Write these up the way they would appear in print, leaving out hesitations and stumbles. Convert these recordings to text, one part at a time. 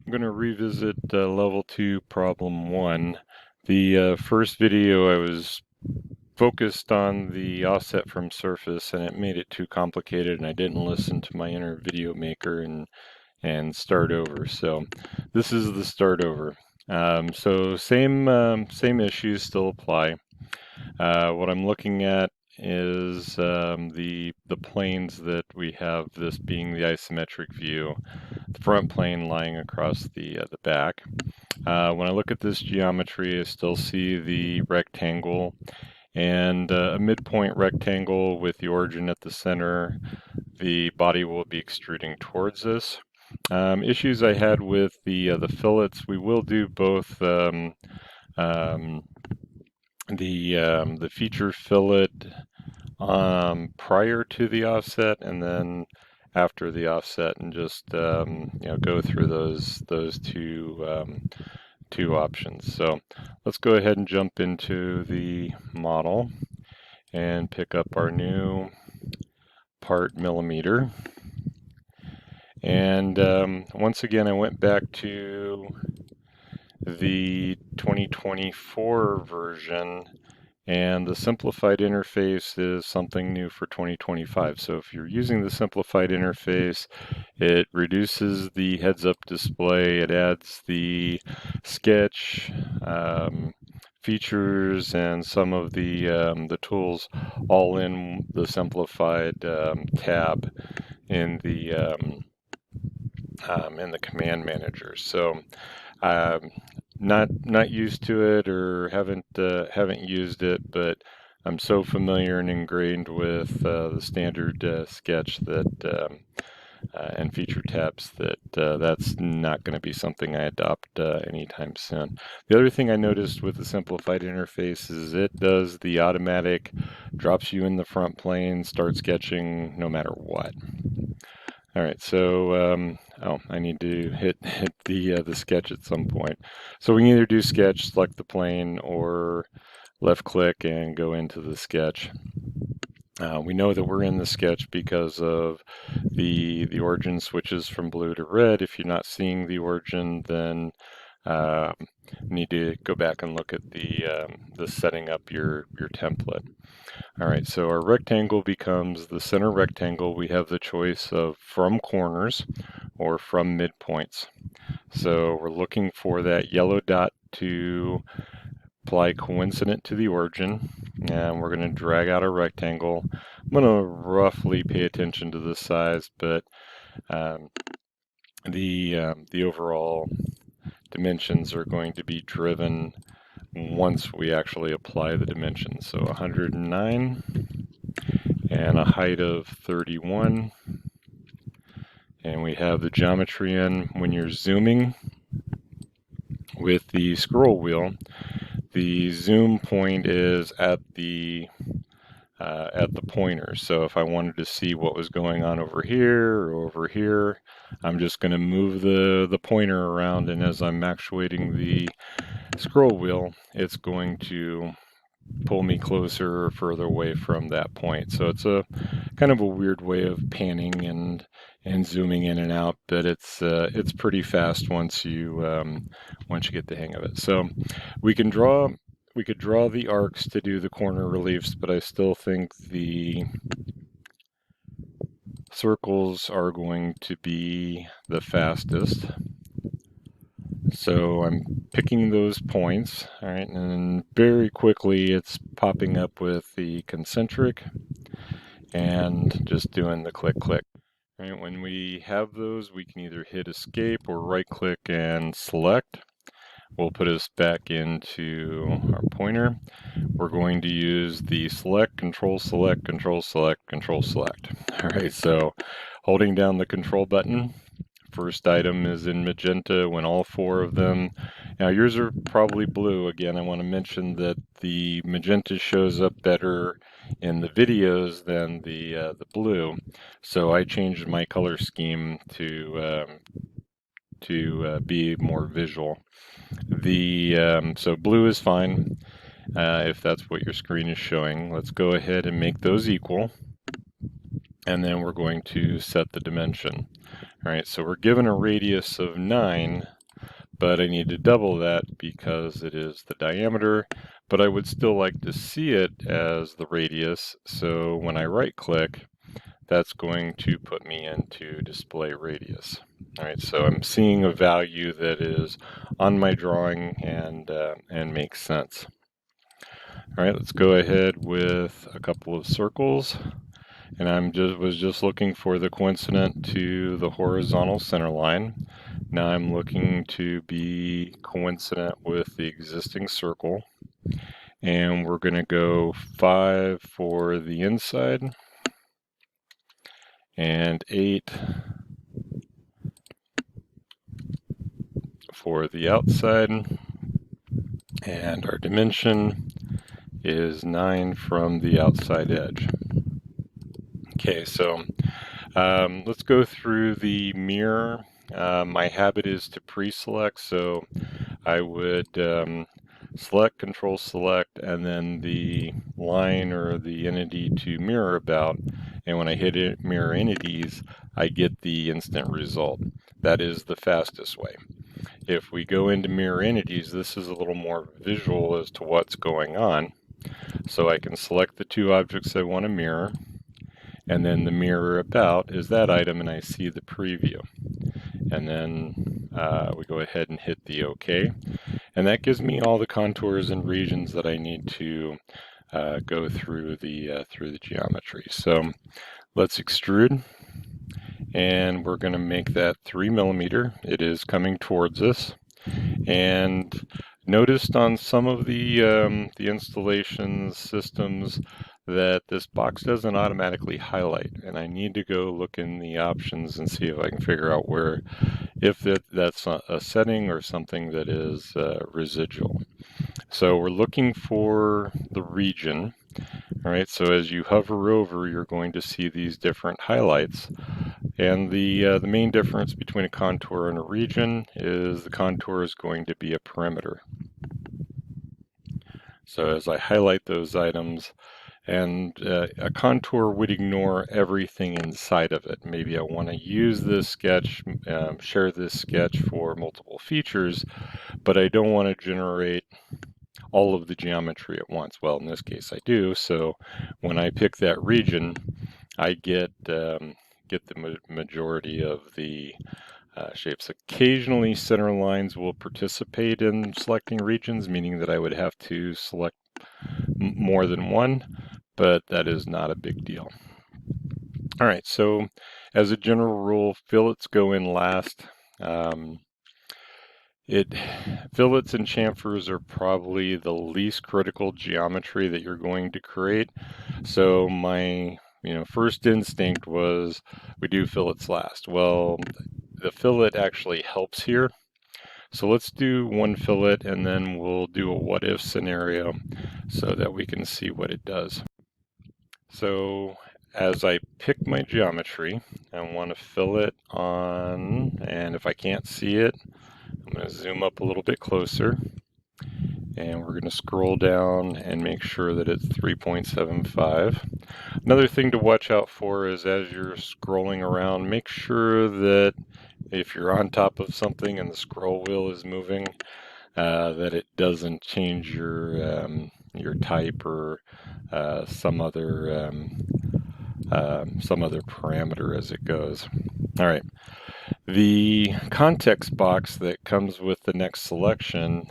I'm going to revisit level 2 problem 1. The first video I was focused on the offset from surface and it made it too complicated and I didn't listen to my inner video maker and start over. So this is the start over. So same issues still apply. What I'm looking at is the planes that we have, this being the isometric view, the front plane lying across the back. When I look at this geometry, I still see the rectangle and a midpoint rectangle with the origin at the center. The body will be extruding towards us. Issues I had with the fillets, we will do both um, the feature fillet prior to the offset and then after the offset, and just go through those two options. So let's go ahead and jump into the model and pick up our new part millimeter. And once again, I went back to the 2024 version, and the simplified interface is something new for 2025. So if you're using the simplified interface, it reduces the heads-up display, it adds the sketch features and some of the tools all in the simplified tab in the command manager. So um, not used to it or haven't used it, but I'm so familiar and ingrained with the standard sketch that and feature tabs that that's not going to be something I adopt anytime soon. The other thing I noticed with the simplified interface is it does the automatic, drops you in the front plane, start sketching no matter what. All right, so I need to hit the sketch at some point. So we can either do sketch, select the plane, or left click and go into the sketch. We know that we're in the sketch because of the origin switches from blue to red. If you're not seeing the origin, then need to go back and look at the setting up your template. All right, so our rectangle becomes the center rectangle. We have the choice of from corners or from midpoints. So we're looking for that yellow dot to apply coincident to the origin, and we're going to drag out a rectangle. I'm going to roughly pay attention to the size, but um, the overall dimensions are going to be driven once we actually apply the dimensions. So 109 and a height of 31. And we have the geometry in. When you're zooming with the scroll wheel, the zoom point is at the pointer. So if I wanted to see what was going on over here or over here, I'm just going to move the pointer around, and as I'm actuating the scroll wheel, it's going to pull me closer or further away from that point. So it's a kind of a weird way of panning and zooming in and out, but it's pretty fast once you get the hang of it. So we could draw the arcs to do the corner reliefs, but I still think the circles are going to be the fastest. So I'm picking those points, all right, and very quickly it's popping up with the concentric and just doing the click click. All right, when we have those, we can either hit escape or right click and select. Will put us back into our pointer. We're going to use the select, control select, control select, control select. All right, so holding down the control button, first item is in magenta when all four of them. Now yours are probably blue. Again, I want to mention that the magenta shows up better in the videos than the blue. So I changed my color scheme to be more visual. So blue is fine if that's what your screen is showing. Let's go ahead and make those equal, and then we're going to set the dimension. All right, so we're given a radius of 9, but I need to double that because it is the diameter, but I would still like to see it as the radius. So when I right click, that's going to put me into display radius. All right, so I'm seeing a value that is on my drawing and makes sense. All right, let's go ahead with a couple of circles. And was just looking for the coincident to the horizontal center line. Now I'm looking to be coincident with the existing circle. And we're going to go 5 for the inside and 8 for the outside. And our dimension is 9 from the outside edge. Okay, so let's go through the mirror. My habit is to pre-select, so I would select, control select, and then the line or the entity to mirror about. And when I hit it, mirror entities, I get the instant result. That is the fastest way. If we go into mirror entities, this is a little more visual as to what's going on. So I can select the two objects I want to mirror, and then the mirror about is that item, and I see the preview. And then we go ahead and hit the OK. And that gives me all the contours and regions that I need to go through the geometry. So let's extrude, and we're going to make that 3 millimeter. It is coming towards us. And noticed on some of the installations systems that this box doesn't automatically highlight, and I need to go look in the options and see if I can figure out where, if that's a setting or something that is residual. So we're looking for the region. All right, so as you hover over, you're going to see these different highlights. And the main difference between a contour and a region is the contour is going to be a perimeter. So as I highlight those items, and a contour would ignore everything inside of it. Maybe I want to use this sketch, share this sketch for multiple features, but I don't want to generate all of the geometry at once. Well, in this case I do, so when I pick that region, I get the majority of the shapes. Occasionally center lines will participate in selecting regions, meaning that I would have to select more than one, but that is not a big deal. All right, so as a general rule, fillets go in last. Fillets and chamfers are probably the least critical geometry that you're going to create. So my first instinct was we do fillets last. Well, the fillet actually helps here. So let's do one fillet and then we'll do a what if scenario so that we can see what it does. So as I pick my geometry, I want to fillet on, and if I can't see it, I'm going to zoom up a little bit closer, and we're going to scroll down and make sure that it's 3.75. Another thing to watch out for is as you're scrolling around, make sure that if you're on top of something and the scroll wheel is moving, that it doesn't change your type or some other parameter as it goes. All right. The context box that comes with the next selection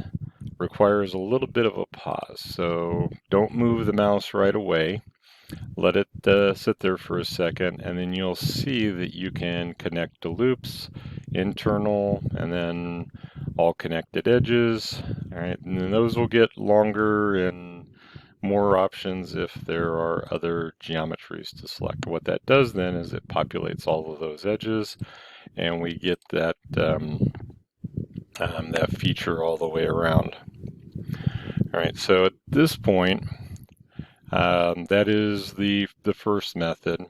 requires a little bit of a pause. So don't move the mouse right away. Let it sit there for a second, and then you'll see that you can connect to loops, internal, and then all connected edges. All right, and then those will get longer and more options if there are other geometries to select. What that does then is it populates all of those edges, and we get that that feature all the way around. All right, so at this point, that is the first method.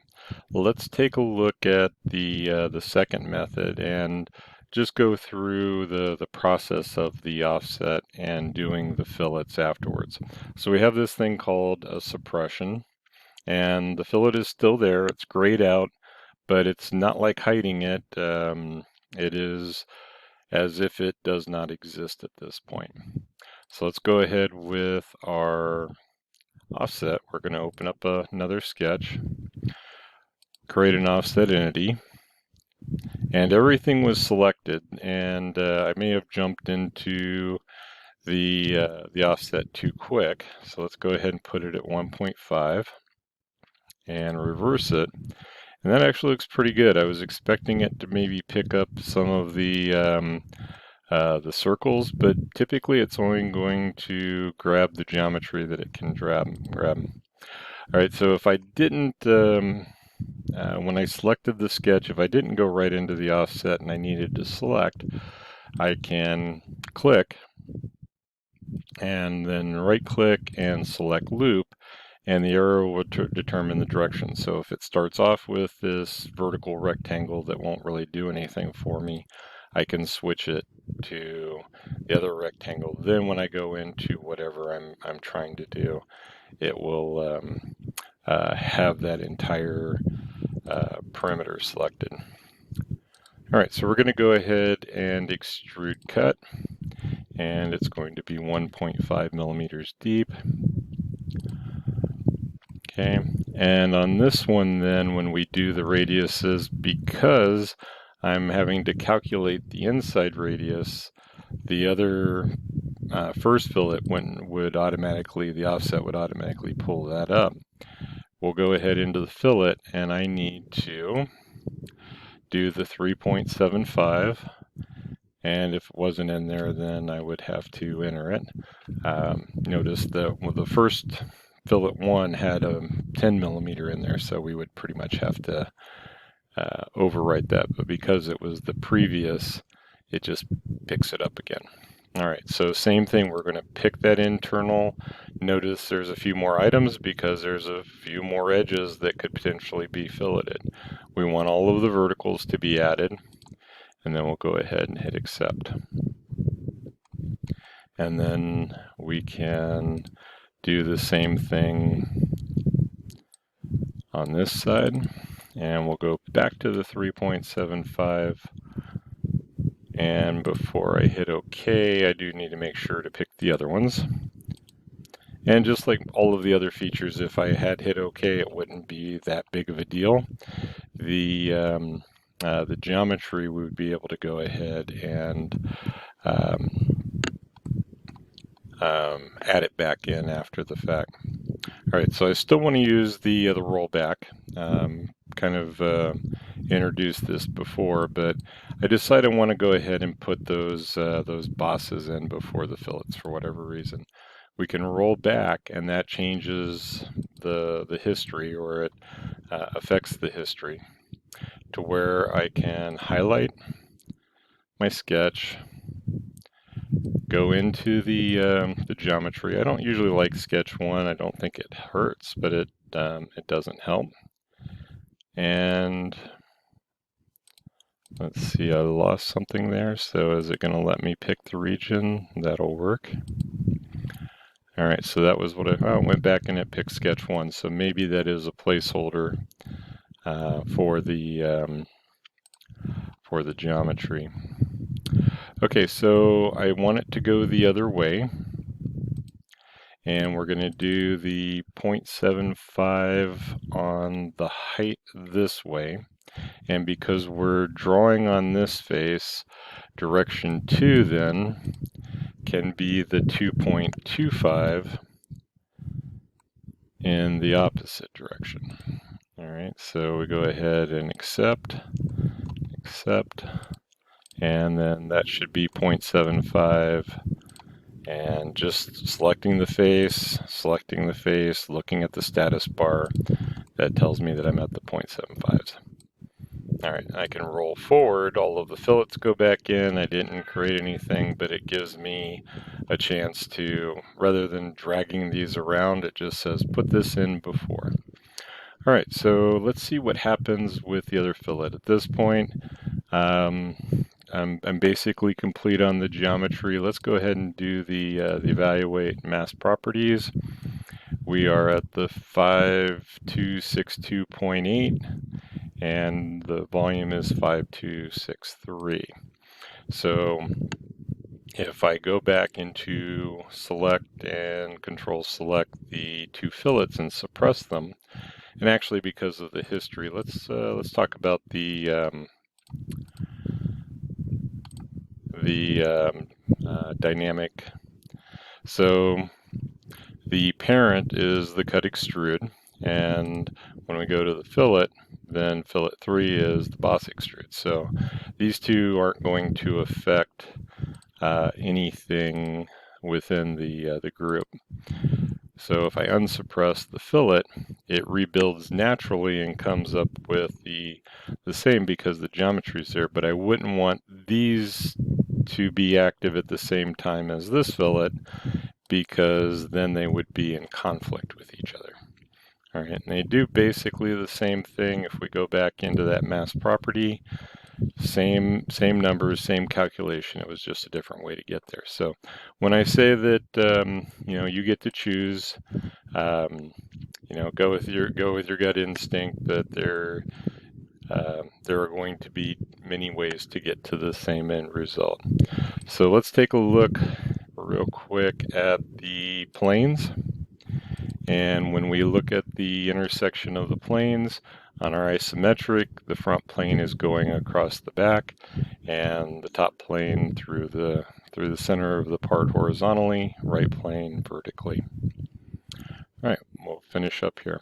Let's take a look at the second method and just go through the process of the offset and doing the fillets afterwards. So we have this thing called a suppression, and the fillet is still there. It's grayed out, but it's not like hiding it. It is as if it does not exist at this point. So let's go ahead with our offset. We're going to open up another sketch, create an offset entity, and everything was selected, and I may have jumped into the offset too quick. So let's go ahead and put it at 1.5 and reverse it. And that actually looks pretty good. I was expecting it to maybe pick up some of the circles, but typically it's only going to grab the geometry that it can grab. All right, so if I didn't, when I selected the sketch, if I didn't go right into the offset and I needed to select, I can click and then right click and select loop, and the arrow will determine the direction. So if it starts off with this vertical rectangle that won't really do anything for me, I can switch it to the other rectangle. Then when I go into whatever I'm trying to do, it will have that entire perimeter selected. All right, so we're going to go ahead and extrude cut, and it's going to be 1.5 millimeters deep. Okay, and on this one then, when we do the radiuses, because I'm having to calculate the inside radius, the other first fillet would automatically, the offset would automatically pull that up. We'll go ahead into the fillet, and I need to do the 3.75, and if it wasn't in there, then I would have to enter it. Notice that the first fillet one had a 10 millimeter in there, so we would pretty much have to overwrite that, but because it was the previous, it just picks it up again. All right, so same thing, we're going to pick that internal. Notice there's a few more items because there's a few more edges that could potentially be filleted. We want all of the verticals to be added, and then we'll go ahead and hit accept. And then we can do the same thing on this side, and we'll go back to the 3.75. And before I hit OK, I do need to make sure to pick the other ones. And just like all of the other features, if I had hit OK, it wouldn't be that big of a deal. The geometry, we would be able to go ahead and add it back in after the fact. All right, so I still want to use the rollback. Kind of introduced this before, but I decided I want to go ahead and put those bosses in before the fillets for whatever reason. We can roll back, and that changes the history, or it affects the history to where I can highlight my sketch, go into the geometry. I don't usually like sketch 1. I don't think it hurts, but it doesn't help. And let's see, I lost something there. So is it going to let me pick the region? That'll work. All right, so that was what I went back and it picked sketch 1. So maybe that is a placeholder for the geometry. Okay, so I want it to go the other way, and we're going to do the 0.75 on the height this way. And because we're drawing on this face, direction 2 then can be the 2.25 in the opposite direction. All right, so we go ahead and accept, and then that should be 0.75, and just selecting the face, looking at the status bar, that tells me that I'm at the 0.75s. All right, I can roll forward, all of the fillets go back in. I didn't create anything, but it gives me a chance to, rather than dragging these around, it just says put this in before. All right, so let's see what happens with the other fillet. At this point, I'm basically complete on the geometry. Let's go ahead and do the evaluate mass properties. We are at the 5262.8, and the volume is 5263. So if I go back into select and control select the two fillets and suppress them, and actually because of the history, let's talk about the dynamic. So the parent is the cut extrude, and when we go to the fillet, then fillet 3 is the boss extrude. So these two aren't going to affect anything within the group. So if I unsuppress the fillet, it rebuilds naturally and comes up with the same because the geometry is there, but I wouldn't want these to be active at the same time as this fillet because then they would be in conflict with each other. All right, and they do basically the same thing. If we go back into that mask property, same numbers, same calculation. It was just a different way to get there. So when I say that you get to choose, go with your gut instinct that there are going to be many ways to get to the same end result. So let's take a look real quick at the planes. And when we look at the intersection of the planes on our isometric, the front plane is going across the back and the top plane through the center of the part horizontally, right plane vertically. All right, we'll finish up here.